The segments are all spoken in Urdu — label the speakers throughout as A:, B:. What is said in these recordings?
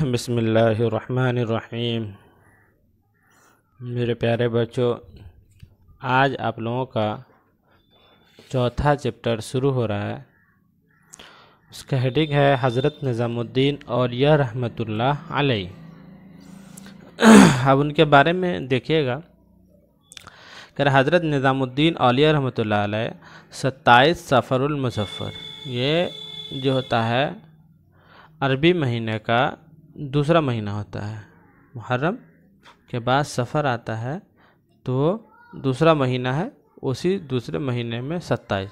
A: بسم اللہ الرحمن الرحیم۔ میرے پیارے بچوں، آج آپ لوگوں کا چوتھا چیپٹر شروع ہو رہا ہے۔ اس کا ہیڈنگ ہے حضرت نظام الدین اولیاء رحمۃ اللہ علیہ۔ اب ان کے بارے میں دیکھیے گا کہ حضرت نظام الدین اولیاء رحمۃ اللہ علیہ 27 صفر المظفر، یہ جو ہوتا ہے عربی مہینے کا دوسرا مہینہ ہوتا ہے۔ محرم کے بعد صفر آتا ہے تو دوسرا مہینہ ہے، اسی دوسرے مہینے میں 27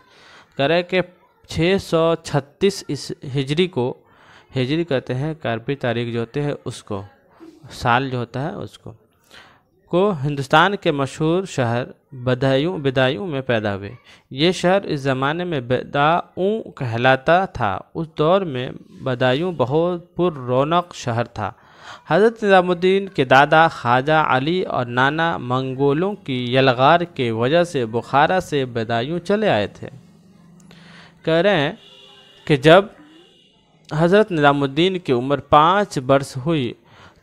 A: کرے کہ 636 ہجری کو، ہجری کہتے ہیں کہ عربی تاریخ جو ہوتے ہیں اس کو، سال جو ہوتا ہے اس کو ہندوستان کے مشہور شہر بدایوں میں پیدا ہوئے۔ یہ شہر اس زمانے میں بداؤں کہلاتا تھا۔ اس دور میں بدایوں بہت پر رونق شہر تھا۔ حضرت نظام الدین کے دادا خواجہ علی اور نانا منگولوں کی یلغار کی وجہ سے بخارا سے بدایوں چلے آئے تھے۔ کہہ رہے ہیں کہ جب حضرت نظام الدین کی عمر 5 برس ہوئی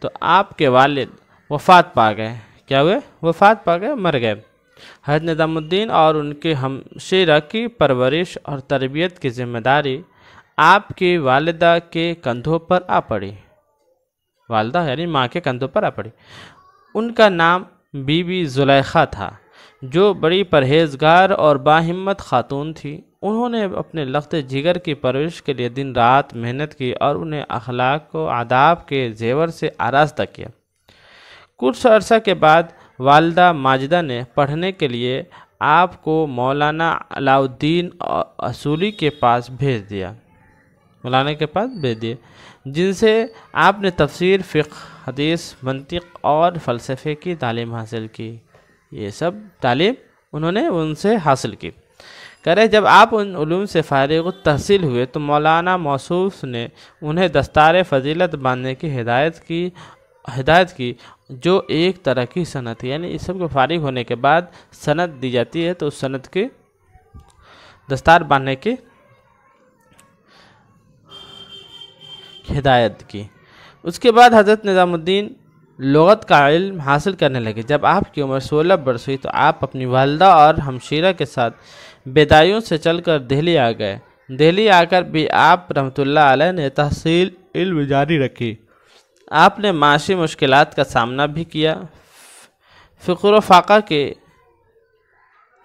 A: تو آپ کے والد وفات پا گئے۔ کیا ہوئے؟ وفات پا گئے، مر گئے۔ حضرت نظام الدین اور ان کے ہمشیرہ کی پرورش اور تربیت کی ذمہ داری آپ کی والدہ کے کندھوں پر آ پڑی۔ والدہ یعنی ماں کے کندھوں پر آ پڑی۔ ان کا نام بی بی زلیخا تھا، جو بڑی پرہیزگار اور باہمت خاتون تھی۔ انہوں نے اپنے لخت جگر کی پرورش کے لیے دن رات محنت کی اور انہیں اخلاق و آداب کے زیور سے آراستہ کیا۔ کچھ عرصہ کے بعد والدہ ماجدہ نے پڑھنے کے لیے آپ کو مولانا علاء الدین اصولی کے پاس بھیج دیا، جن سے آپ نے تفسیر، فقہ، حدیث، منطق اور فلسفے کی تعلیم حاصل کی۔ یہ سب تعلیم انہوں نے ان سے حاصل کی۔ کرے جب آپ ان علوم سے فارغ التحصیل ہوئے تو مولانا موصوف نے انہیں دستار فضیلت باندھنے کی ہدایت کی، جو ایک طرح کی سند ہے، یعنی اس سب کو فارغ ہونے کے بعد سند دی جاتی ہے، تو اس سند کی دستار باندھنے کی ہدایت کی۔ اس کے بعد حضرت نظام الدین لغت کا علم حاصل کرنے لگے۔ جب آپ کی عمر 16 برس ہوئی تو آپ اپنی والدہ اور ہمشیرہ کے ساتھ بدایوں سے چل کر دہلی آ گئے۔ دہلی آ کر بھی آپ رحمۃ اللہ علیہ نے تحصیل علم جاری رکھی۔ آپ نے معاشی مشکلات کا سامنا بھی کیا، فقر و فاقہ کے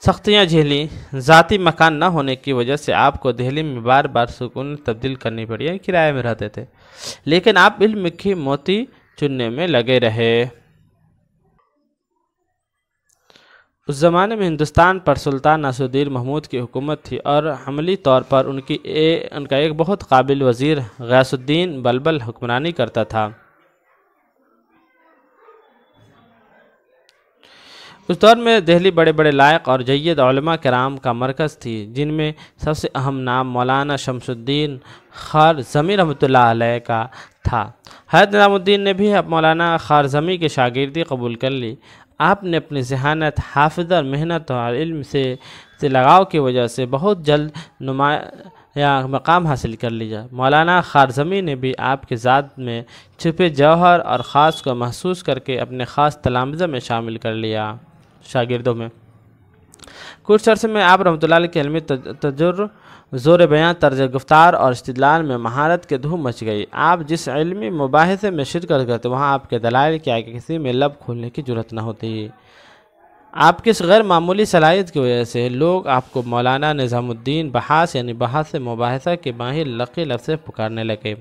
A: سختیاں جھیلیں۔ ذاتی مکان نہ ہونے کی وجہ سے آپ کو دہلی میں بار بار سکون تبدیل کرنی پڑی، کرائے میں رہتے تھے، لیکن آپ علم کی موتی چننے میں لگے رہے۔ اس زمانے میں ہندوستان پر سلطان ناصر الدین محمود کی حکومت تھی اور عملی طور پر ان کا ایک بہت قابل وزیر غیاث الدین بلبل حکمرانی کرتا تھا۔ اس دور میں دہلی بڑے بڑے لائق اور جید علماء کرام کا مرکز تھی، جن میں سب سے اہم نام مولانا شمس الدین خارزمی رحمۃ اللہ علیہ کا تھا۔ حضرت نظام الدین نے بھی مولانا خارزمی کی شاگردی قبول کر لی۔ آپ نے اپنی ذہانت، حافظہ، محنت اور علم سے لگاؤ کی وجہ سے بہت جلد نمایاں مقام حاصل کر لیا۔ مولانا خارزمی نے بھی آپ کی ذات میں چھپے جوہر اور خاص کو محسوس کر کے اپنے خاص تلامذہ میں شامل کر لیا، شاگردوں میں۔ کچھ عرصے میں آپ رحمۃ اللہ علیہ کے علمی زور بیان، طرز گفتار اور استدلال میں مہارت کے دھوم مچ گئی۔ آپ جس علمی مباحثے میں شرکت کرتے وہاں آپ کے دلائل کے آگے کسی میں لب کھولنے کی جرات نہ ہوتی۔ آپ کی اس غیر معمولی صلاحیت کی وجہ سے لوگ آپ کو مولانا نظام الدین بحاث یعنی بحث مباحثہ کے ماہر لقب سے پکارنے لگے۔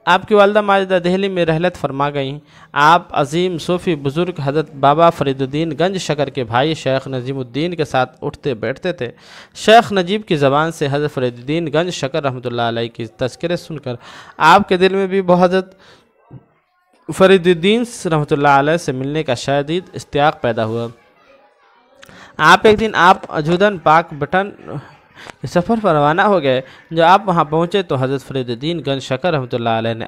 A: آپ کی والدہ ماجدہ دہلی میں رحلت فرما گئیں۔ آپ عظیم صوفی بزرگ حضرت بابا فرید الدین گنج شکر کے بھائی شیخ نجیب الدین کے ساتھ اٹھتے بیٹھتے تھے۔ شیخ نجیب کی زبان سے حضرت فرید الدین گنج شکر رحمۃ اللہ علیہ کی تذکرے سن کر آپ کے دل میں بھی حضرت فرید الدین رحمۃ اللہ علیہ سے ملنے کا شدید اشتیاق پیدا ہوا۔ ایک دن آپ اجودن پاک بٹن کے سفر پر روانہ ہو گئے۔ جب آپ وہاں پہنچے تو حضرت فرید الدین گنج شکر رحمۃ اللہ علیہ نے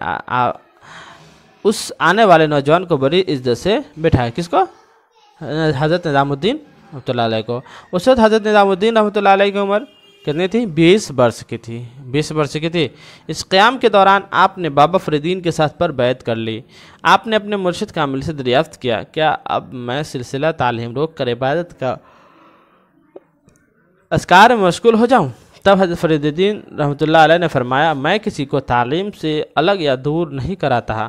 A: اس آنے والے نوجوان کو بڑی عزت سے بٹھایا۔ کس کو؟ حضرت نظام الدین رحمۃ اللہ علیہ کو۔ اس وقت حضرت نظام الدین رحمۃ اللہ علیہ کی عمر کتنی تھی؟ 20 برس کی تھی، 20 برس کی تھی۔ اس قیام کے دوران آپ نے بابا فرید الدین کے ساتھ پر بیعت کر لی۔ آپ نے اپنے مرشد کامل سے دریافت کیا، کیا اب میں سلسلہ تعلیم روک کر عبادت کا اذکار میں مشغول ہو جاؤں؟ تب حضرت فرید الدین رحمۃ اللہ علیہ نے فرمایا، میں کسی کو تعلیم سے الگ یا دور نہیں کراتا،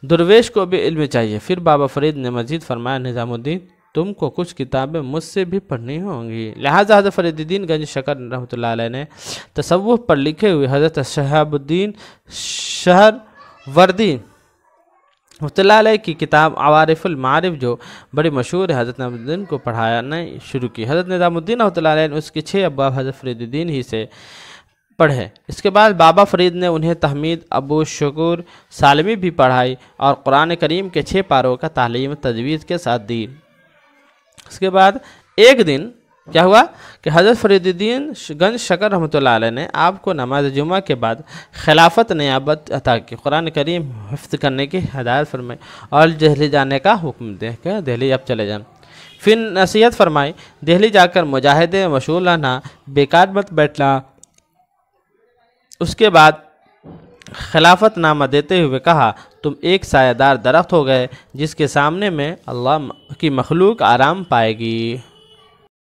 A: درویش کو بھی علم چاہیے۔ پھر بابا فرید نے مزید فرمایا، نظام الدین تم کو کچھ کتابیں مجھ سے بھی پڑھنی ہوں گی۔ لہٰذا حضرت فرید الدین گنج شکر رحمۃ اللہ علیہ نے تصوف پر لکھے ہوئے حضرت شہاب الدین شہروردی رحمۃ اللہ علیہ کی کتاب عوارف المعارف جو بڑی مشہور ہے، حضرت نظام الدین کو پڑھانا شروع کی۔ حضرت نظام الدین رحمۃ اللہ علیہ نے اس کے 6 ابواب حضرت فرید الدین ہی سے پڑھے۔ اس کے بعد بابا فرید نے انہیں تحمید ابو شکور سالمی بھی پڑھائی اور قرآن کریم کے 6 پاروں کا تعلیم تجوید کے ساتھ دی۔ اس کے بعد ایک دن کیا ہوا کہ حضرت فرید الدین گنج شکر رحمۃ اللہ علیہ نے آپ کو نماز جمعہ کے بعد خلافت نیابت عطا کی، قرآن کریم حفظ کرنے کی ہدایت فرمائی اور دہلی جانے کا حکم دے کہ دہلی اب چلے جائیں۔ پھر نصیحت فرمائی، دہلی جا کر مجاہدے مشغول رہنا، بیکار مت بیٹھنا۔ اس کے بعد خلافت نامہ دیتے ہوئے کہا، تم ایک سایہ دار درخت ہو گئے جس کے سامنے میں اللہ کی مخلوق آرام پائے گی۔